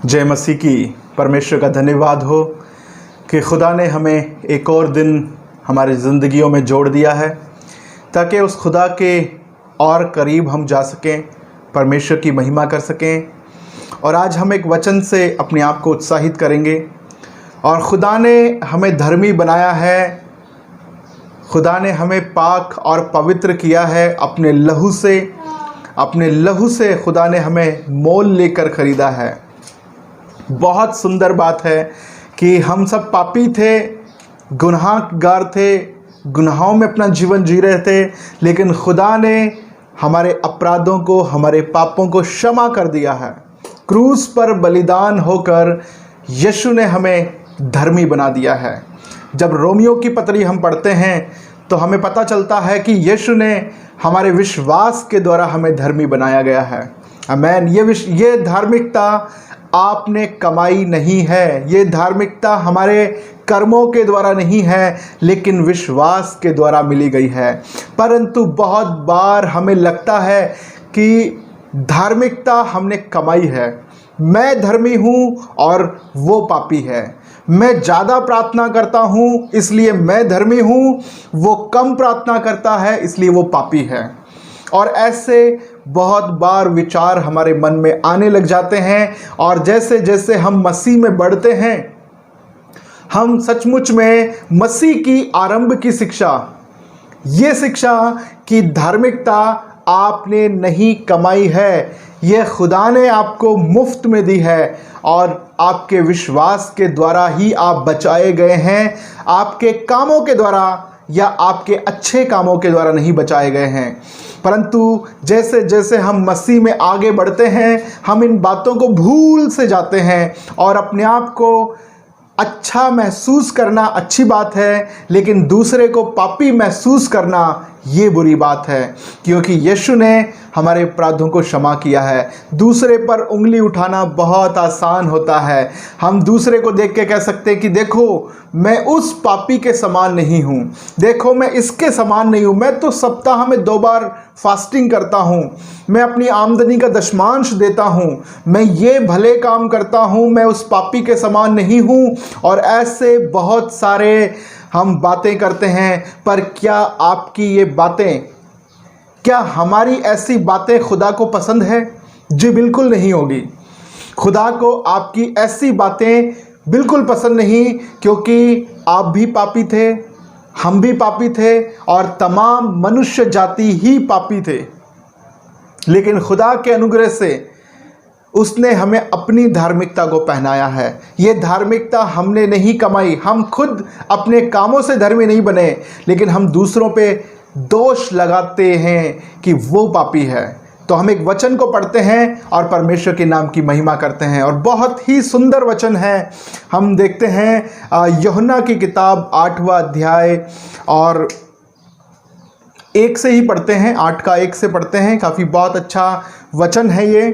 जय मसीह की। परमेश्वर का धन्यवाद हो कि खुदा ने हमें एक और दिन हमारी ज़िंदगियों में जोड़ दिया है ताकि उस खुदा के और करीब हम जा सकें, परमेश्वर की महिमा कर सकें। और आज हम एक वचन से अपने आप को उत्साहित करेंगे। और खुदा ने हमें धर्मी बनाया है, खुदा ने हमें पाक और पवित्र किया है अपने लहू से। अपने लहू से खुदा ने हमें मोल लेकर ख़रीदा है। बहुत सुंदर बात है कि हम सब पापी थे, गुनाहगार थे, गुनाहों में अपना जीवन जी रहे थे, लेकिन खुदा ने हमारे अपराधों को, हमारे पापों को क्षमा कर दिया है। क्रूस पर बलिदान होकर यीशु ने हमें धर्मी बना दिया है। जब रोमियो की पत्री हम पढ़ते हैं तो हमें पता चलता है कि यीशु ने हमारे विश्वास के द्वारा हमें धर्मी बनाया गया है। आमीन। ये धार्मिकता आपने कमाई नहीं है, ये धार्मिकता हमारे कर्मों के द्वारा नहीं है, लेकिन विश्वास के द्वारा मिली गई है। परंतु बहुत बार हमें लगता है कि धार्मिकता हमने कमाई है। मैं धर्मी हूँ और वो पापी है। मैं ज़्यादा प्रार्थना करता हूँ इसलिए मैं धर्मी हूँ, वो कम प्रार्थना करता है इसलिए वो पापी है। और ऐसे बहुत बार विचार हमारे मन में आने लग जाते हैं। और जैसे जैसे हम मसीह में बढ़ते हैं, हम सचमुच में मसीह की आरंभ की शिक्षा, ये शिक्षा कि धार्मिकता आपने नहीं कमाई है, ये खुदा ने आपको मुफ्त में दी है और आपके विश्वास के द्वारा ही आप बचाए गए हैं। आपके कामों के द्वारा या आपके अच्छे कामों के द्वारा नहीं बचाए गए हैं। परंतु जैसे जैसे हम मसीह में आगे बढ़ते हैं, हम इन बातों को भूल से जाते हैं। और अपने आप को अच्छा महसूस करना अच्छी बात है, लेकिन दूसरे को पापी महसूस करना ये बुरी बात है, क्योंकि यीशु ने हमारे अपराधों को क्षमा किया है। दूसरे पर उंगली उठाना बहुत आसान होता है। हम दूसरे को देख के कह सकते हैं कि देखो मैं उस पापी के समान नहीं हूँ, देखो मैं इसके समान नहीं हूँ, मैं तो सप्ताह में 2 बार फास्टिंग करता हूँ, मैं अपनी आमदनी का दशमांश देता हूँ, मैं ये भले काम करता हूँ, मैं उस पापी के समान नहीं हूँ। और ऐसे बहुत सारे हम बातें करते हैं। पर क्या आपकी ये बातें, क्या हमारी ऐसी बातें खुदा को पसंद है? जी बिल्कुल नहीं होगी। खुदा को आपकी ऐसी बातें बिल्कुल पसंद नहीं, क्योंकि आप भी पापी थे, हम भी पापी थे और तमाम मनुष्य जाति ही पापी थे। लेकिन खुदा के अनुग्रह से उसने हमें अपनी धार्मिकता को पहनाया है। ये धार्मिकता हमने नहीं कमाई, हम खुद अपने कामों से धर्मी नहीं बने, लेकिन हम दूसरों पे दोष लगाते हैं कि वो पापी है। तो हम एक वचन को पढ़ते हैं और परमेश्वर के नाम की महिमा करते हैं। और बहुत ही सुंदर वचन है। हम देखते हैं यूहन्ना की किताब 8वां अध्याय और 1 से ही पढ़ते हैं, 8 का 1 से पढ़ते हैं। काफ़ी बहुत अच्छा वचन है ये।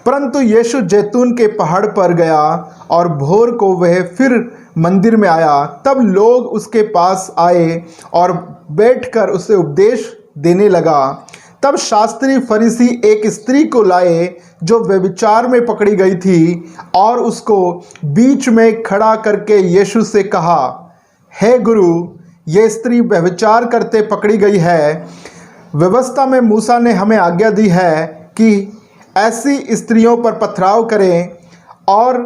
परंतु यीशु जैतून के पहाड़ पर गया और भोर को वह फिर मंदिर में आया। तब लोग उसके पास आए और बैठकर उसे उपदेश देने लगा। तब शास्त्री फरीसी एक स्त्री को लाए जो व्यभिचार में पकड़ी गई थी, और उसको बीच में खड़ा करके यीशु से कहा, हे गुरु, ये स्त्री व्यभिचार करते पकड़ी गई है। व्यवस्था में मूसा ने हमें आज्ञा दी है कि ऐसी स्त्रियों पर पथराव करें, और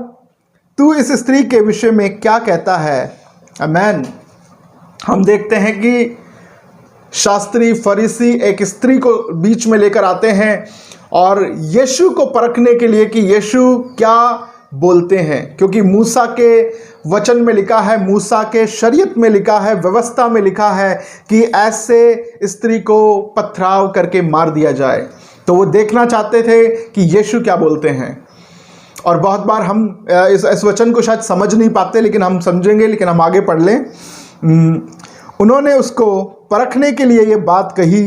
तू इस स्त्री के विषय में क्या कहता है? आमीन। हम देखते हैं कि शास्त्री फरीसी एक स्त्री को बीच में लेकर आते हैं और यीशु को परखने के लिए कि यीशु क्या बोलते हैं, क्योंकि मूसा के वचन में लिखा है, मूसा के शरीयत में लिखा है, व्यवस्था में लिखा है कि ऐसे स्त्री को पथराव करके मार दिया जाए। तो वो देखना चाहते थे कि यीशु क्या बोलते हैं। और बहुत बार हम इस वचन को शायद समझ नहीं पाते, लेकिन हम समझेंगे, लेकिन हम आगे पढ़ लें। उन्होंने उसको परखने के लिए ये बात कही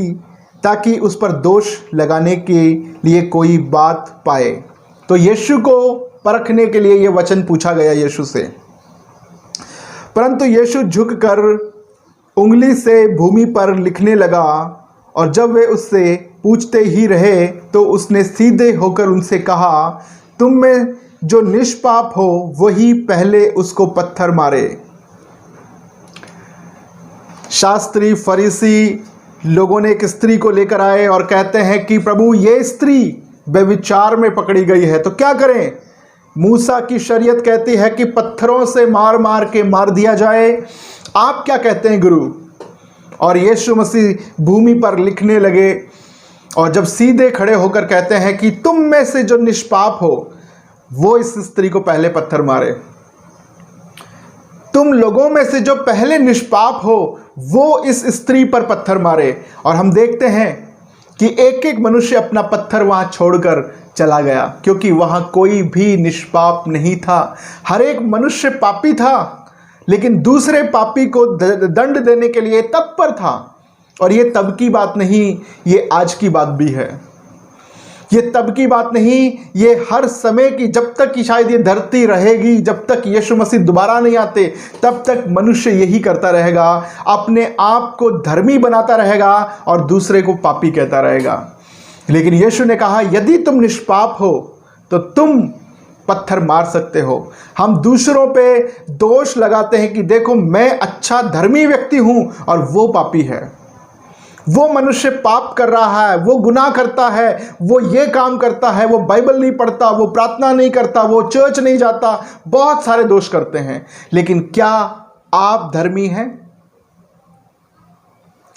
ताकि उस पर दोष लगाने के लिए कोई बात पाए। तो यीशु को परखने के लिए ये वचन पूछा गया यीशु से। परंतु यीशु झुककर उंगली से भूमि पर लिखने लगा, और जब वे उससे पूछते ही रहे तो उसने सीधे होकर उनसे कहा, तुम में जो निष्पाप हो वही पहले उसको पत्थर मारे। शास्त्री फरीसी लोगों ने एक स्त्री को लेकर आए और कहते हैं कि प्रभु ये स्त्री व्यभिचार में पकड़ी गई है, तो क्या करें? मूसा की शरीयत कहती है कि पत्थरों से मार मार के मार दिया जाए। आप क्या कहते हैं गुरु? और यीशु मसीह भूमि पर लिखने लगे और जब सीधे खड़े होकर कहते हैं कि तुम में से जो निष्पाप हो वो इस स्त्री को पहले पत्थर मारे। तुम लोगों में से जो पहले निष्पाप हो वो इस स्त्री पर पत्थर मारे। और हम देखते हैं कि एक एक मनुष्य अपना पत्थर वहां छोड़कर चला गया, क्योंकि वहां कोई भी निष्पाप नहीं था। हर एक मनुष्य पापी था, लेकिन दूसरे पापी को दंड देने के लिए तत्पर था। और ये तब की बात नहीं, ये आज की बात भी है। ये तब की बात नहीं, ये हर समय की, जब तक कि शायद ये धरती रहेगी, जब तक यीशु मसीह दोबारा नहीं आते, तब तक मनुष्य यही करता रहेगा, अपने आप को धर्मी बनाता रहेगा और दूसरे को पापी कहता रहेगा। लेकिन यीशु ने कहा यदि तुम निष्पाप हो तो तुम पत्थर मार सकते हो। हम दूसरों पे दोष लगाते हैं कि देखो मैं अच्छा धर्मी व्यक्ति हूं और वो पापी है, वो मनुष्य पाप कर रहा है, वो गुनाह करता है, वो ये काम करता है, वो बाइबल नहीं पढ़ता, वो प्रार्थना नहीं करता, वो चर्च नहीं जाता, बहुत सारे दोष करते हैं। लेकिन क्या आप धर्मी हैं?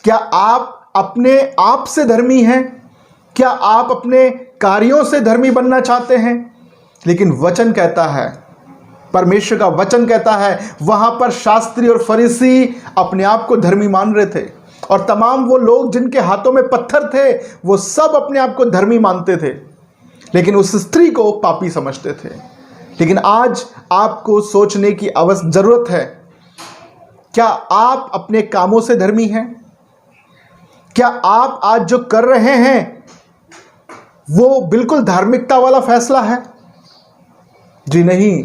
क्या आप अपने आप से धर्मी हैं? क्या आप अपने कार्यों से धर्मी बनना चाहते हैं? लेकिन वचन कहता है, परमेश्वर का वचन कहता है, वहां पर शास्त्री और फरीसी अपने आप को धर्मी मान रहे थे और तमाम वो लोग जिनके हाथों में पत्थर थे वो सब अपने आप को धर्मी मानते थे, लेकिन उस स्त्री को पापी समझते थे। लेकिन आज आपको सोचने की जरूरत है, क्या आप अपने कामों से धर्मी हैं? क्या आप आज जो कर रहे हैं वो बिल्कुल धार्मिकता वाला फैसला है? जी नहीं,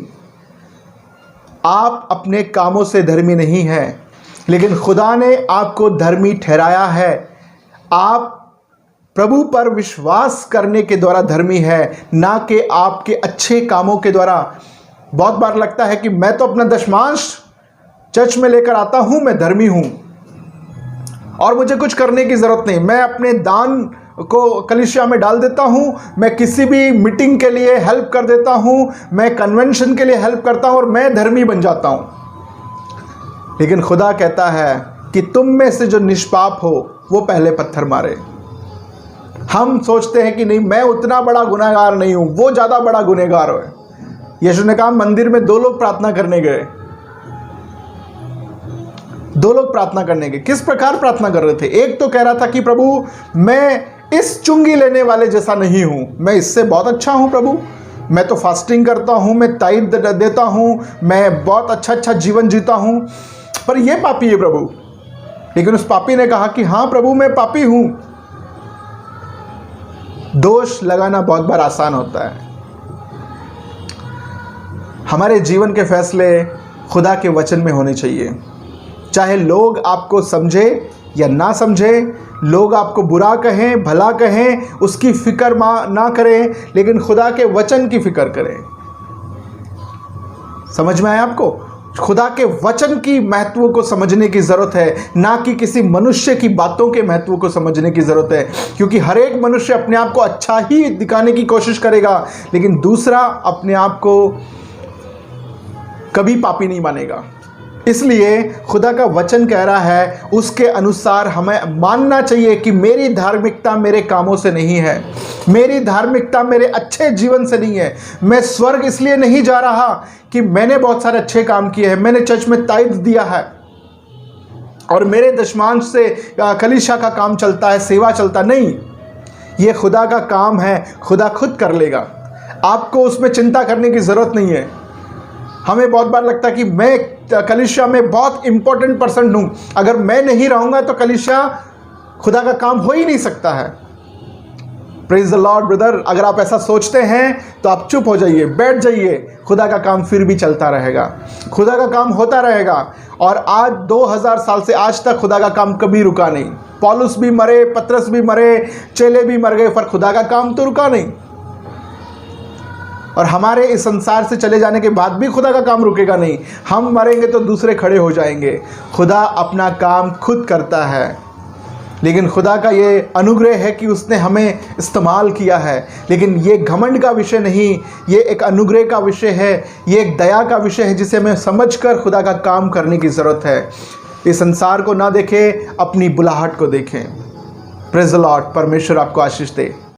आप अपने कामों से धर्मी नहीं हैं, लेकिन खुदा ने आपको धर्मी ठहराया है। आप प्रभु पर विश्वास करने के द्वारा धर्मी है, ना कि आपके अच्छे कामों के द्वारा। बहुत बार लगता है कि मैं तो अपना दशमांश चर्च में लेकर आता हूं, मैं धर्मी हूं और मुझे कुछ करने की जरूरत नहीं, मैं अपने दान को कलीसिया में डाल देता हूं, मैं किसी भी मीटिंग के लिए हेल्प कर देता हूं, मैं कन्वेंशन के लिए हेल्प करता हूं और मैं धर्मी बन जाता हूं। लेकिन खुदा कहता है कि तुम में से जो निष्पाप हो वो पहले पत्थर मारे। हम सोचते हैं कि नहीं, मैं उतना बड़ा गुनहगार नहीं हूं, वो ज़्यादा बड़ा गुनहगार है। यीशु ने कहा मंदिर में दो लोग प्रार्थना करने गए, दो लोग प्रार्थना करने गए। किस प्रकार प्रार्थना कर रहे थे? एक तो कह रहा था कि प्रभु मैं इस चुंगी लेने वाले जैसा नहीं हूं, मैं इससे बहुत अच्छा हूं प्रभु, मैं तो फास्टिंग करता हूं, मैं ताइद देता हूं, मैं बहुत अच्छा जीवन जीता हूं, पर ये पापी है प्रभु। लेकिन उस पापी ने कहा कि हाँ प्रभु मैं पापी हूं। दोष लगाना बहुत बार आसान होता है। हमारे जीवन के फैसले खुदा के वचन में होने चाहिए। चाहे लोग आपको समझे या ना समझे, लोग आपको बुरा कहें भला कहें, उसकी फिक्र ना करें, लेकिन खुदा के वचन की फिक्र करें। समझ में आया आपको? खुदा के वचन की महत्व को समझने की ज़रूरत है, ना कि किसी मनुष्य की बातों के महत्व को समझने की ज़रूरत है। क्योंकि हर एक मनुष्य अपने आप को अच्छा ही दिखाने की कोशिश करेगा, लेकिन दूसरा अपने आप को कभी पापी नहीं मानेगा। इसलिए खुदा का वचन कह रहा है उसके अनुसार हमें मानना चाहिए कि मेरी धार्मिकता मेरे कामों से नहीं है, मेरी धार्मिकता मेरे अच्छे जीवन से नहीं है। मैं स्वर्ग इसलिए नहीं जा रहा कि मैंने बहुत सारे अच्छे काम किए हैं, मैंने चर्च में ताइद दिया है और मेरे दशमांश से कलीसिया का काम चलता है, सेवा चलता नहीं। ये खुदा का काम है, खुदा खुद कर लेगा, आपको उसमें चिंता करने की ज़रूरत नहीं है। हमें बहुत बार लगता है कि मैं कलीसिया में बहुत इंपॉर्टेंट पर्सन हूं, अगर मैं नहीं रहूंगा तो कलीसिया खुदा का काम हो ही नहीं सकता है। प्रेज द लॉर्ड ब्रदर, अगर आप ऐसा सोचते हैं तो आप चुप हो जाइए, बैठ जाइए, खुदा का काम फिर भी चलता रहेगा, खुदा का काम होता रहेगा। और आज 2000 साल से आज तक खुदा का काम कभी रुका नहीं। पौलुस भी मरे, पतरस भी मरे, चेले भी मर गए, पर खुदा का काम तो रुका नहीं। और हमारे इस संसार से चले जाने के बाद भी खुदा का काम रुकेगा नहीं। हम मरेंगे तो दूसरे खड़े हो जाएंगे। खुदा अपना काम खुद करता है, लेकिन खुदा का ये अनुग्रह है कि उसने हमें इस्तेमाल किया है। लेकिन ये घमंड का विषय नहीं, ये एक अनुग्रह का विषय है, ये एक दया का विषय है जिसे हमें समझकर खुदा का काम करने की ज़रूरत है। इस संसार को ना देखें, अपनी बुलाहट को देखें। Praise the Lord. परमेश्वर आपको आशीष दे।